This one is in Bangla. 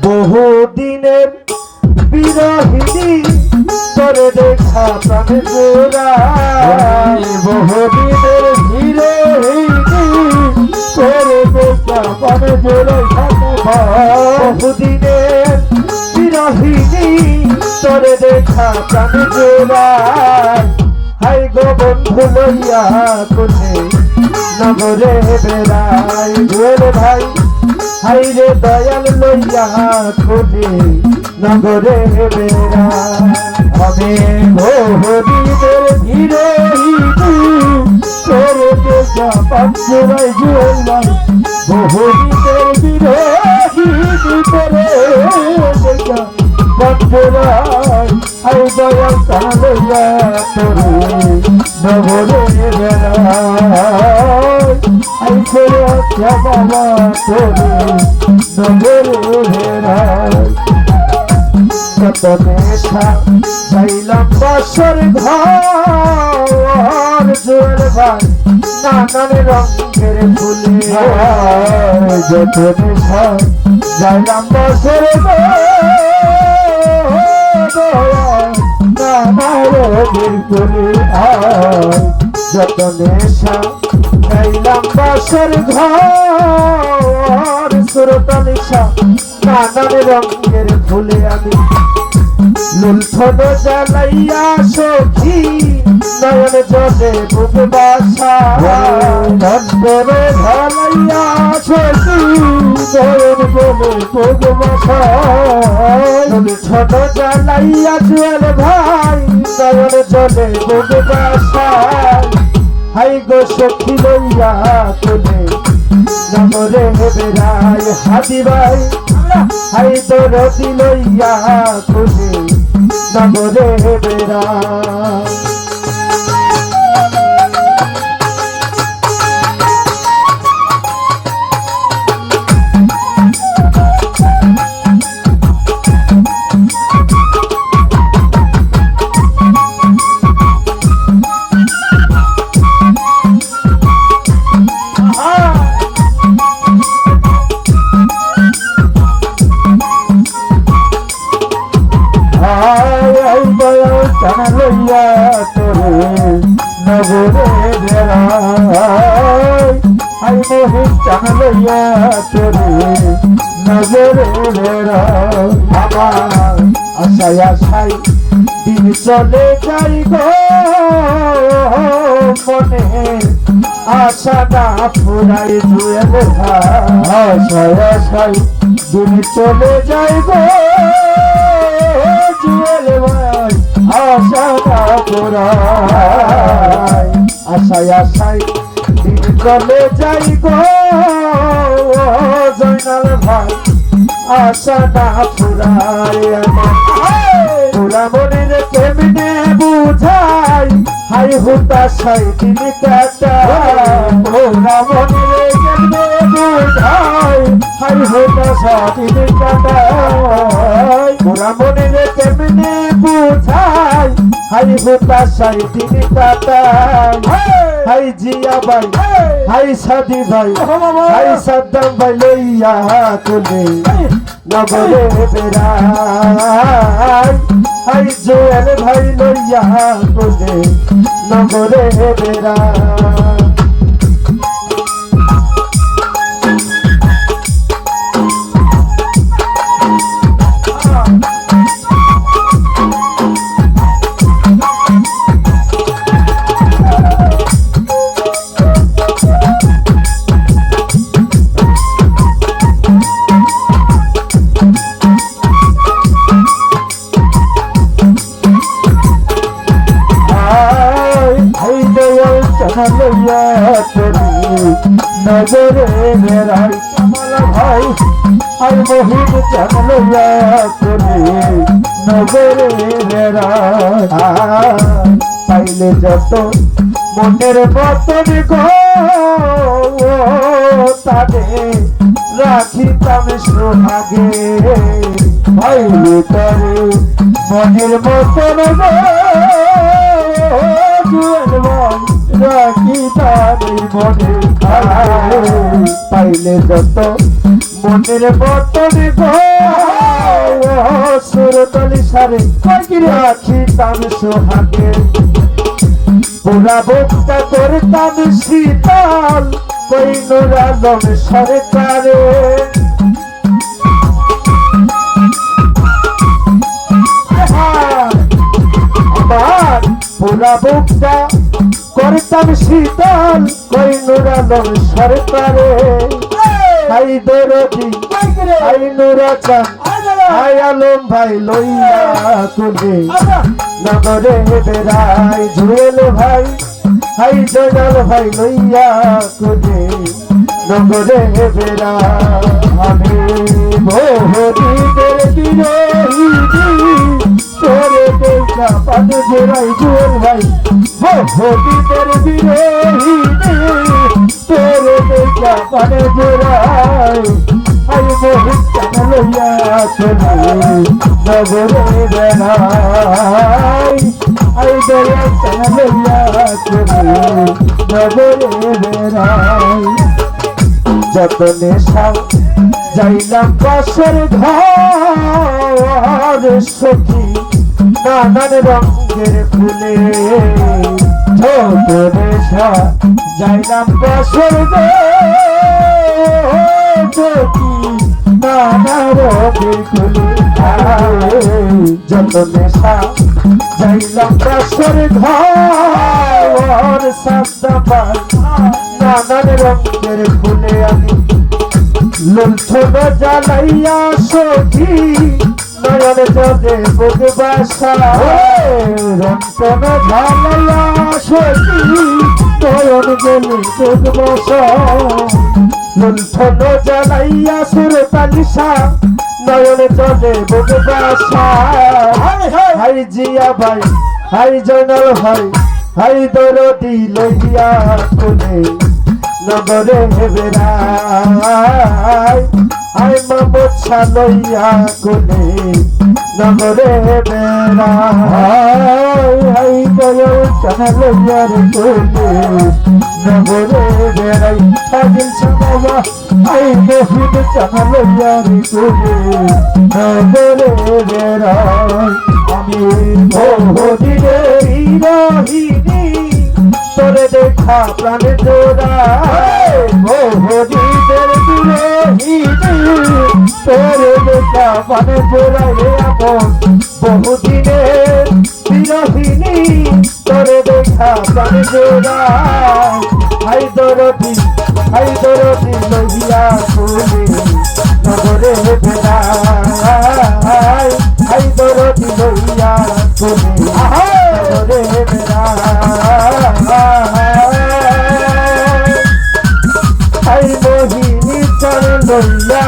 বহুদিনের বিরহিনী তোরে দেখা প্রাণে জোড়ায় বহুদিনের বিরহিনী তোরে দেখা প্রাণে জোড়ায় বহুদিনের বিরহিনী তোরে দেখা প্রাণে জোড়ায় হাই গো বন্ধু লইয়া কোনে নগরে বেড়াই জোর ভাই হাই রে দয়াল লইয়া কোনে নগরে বেড়াই আমি বহুদিনের বিরহিনী তোরে দেখা পাঁচরাই জোড়াই বহুদিনের বিরহিনী তোরে দেখা পাঁচরাই আই দয়াল কালইয়া তোরে নগরে বেড়াই আই করে আচ্ছা বাবা তোরে নগরে বেড়াই কত নেশা চাইলাম বছর ঘর জোর ভাই নানান রঙের ফুলে যত নেশা চাইলাম বছর নানা রঙের ফুলে যত নেশা চাইলাম বছর ঘর সুরত নেশা নানান রঙের ফুলে আমি লুণ্ঠন জ্বালাইয়া সখী নয়ন জলে বুক বাসা নন্দনে ঢালাইয়া সখী নয়ন জলে বুক বাসা লুণ্ঠন জ্বালাইয়া জুয়েল ভাই নয়ন জলে বুক বাসা হাই গো সখী লইয়া তোলে নগরে বেড়াই হাতি ভাই হাই তো রতি লইয়া খুঁজে নগরে বেড়াই লইয়া তোরে নগরে বেড়াই আই মোহিত চান লইয়া তোরে নগরে বেড়াই আমার আশায় আশায় দিন চলে যাই গো মনে আশা না ফুরাই জুয়েল আশায় আশায় দিন চলে যাই গো জুয়েল ভাই আশা না ফুরাই আশায় আশায় দিন চলে যাই গো জয়নাল ভাই আশা না ফুরাই পুরা মনের কেমনে বুঝাই হাই হুতাশাই দিন কাটাই পুরা মনের কেমনে বুঝাই হাই হুতাশা দিন কাটাই পুরা মনের কেমনে বুঝাই হাই হুতাশাই দিন কাটাই হাই জিয়া ভাই হাই সাদি ভাই হাই সাদ্দাম ভাই লইয়া তুলে নগরে বেড়াই হাই জোয়াল ভাই লইয়া তুলে নগরে বেড়াই লইয়া তোরে নগরে বেড়াই কামাল ভাই আর মহিন চান লইয়া তোরে নগরে বেড়াই পাইলে যত মনের মতন গো তাদের রাখিতাম সোহাগে পাইলে তরে মনের মতন গো রাখি তাদের মনে পাইলে যত মনের বতন গো সুরতলি সারে রাখিতাম সোহাগে পুরা বুকটা করতাম শীতল কইনুর আলম সরকারে আমার পুরা বুকটা করতাম শীতল কইনুর আলম সরকারে হাই দরদি হাই নুরাচা হাই আলম ভাই লইয়া কুলে নগরে বেড়াই জুয়েল ভাই হাই জয়নাল ভাই লইয়া কুলে নগরে বেড়াই আমি বহুদিনের বিরোহী তোরে দেখা পানে জোড়াই জুয়েল ভাই বহুদিনের বিরোহী তোরে দেখা পানে জোড়াই আই মোহিত কেন লইয়া চলে নগরে বেড়াই আই দয়া কেন লইয়া চলে নগরে বেড়াই যত নেশা যাইলাম পাশের ঘর সখী নানান রঙের ফুলে যত নেশা যাইলাম পাশের ঘর নানা রঙের ফুলে যত নেশা যাইলাম পাশের ঘর সাদা নানান রঙের ফুলে আমি লুণ্ঠন জ্বালাইয়া সখী নয়ন জলে বুক বাসা রন্তন জ্বালাইয়া সখী নয়ন জলে বুক বাসা লুণ্ঠন জ্বালাইয়া সুরতালিশা নয়ন জলে বুক বাসা হাই জিয়া ভাই হাই জয়নাল ভাই হাই দরদি লইয়া কোলে নগরে বেড়াই আই মামছা লইয়া কোলে নগরে বেড়াই আই দয়াল চানা লইয়া রে কোলে নগরে বেড়াই থাকিল চানা আই মহিন চানা লইয়া রে কোলে নগরে বেড়াই আমি বহুদিনের রহিনী তোরে দেখা প্রাণে জোড়াই বহুদিনের বিরোহী তোরে দেখা প্রাণে জোড়াই রে আপন বহুদিনের বিরোহিনী তোরে দেখা প্রাণে জোড়াই হাই দরদি লইয়া কোলে নগরে বেড়াই হাই দরদি লইয়া কোলে নগরে বেড়াই হাই মোহিনী চরণ লইয়া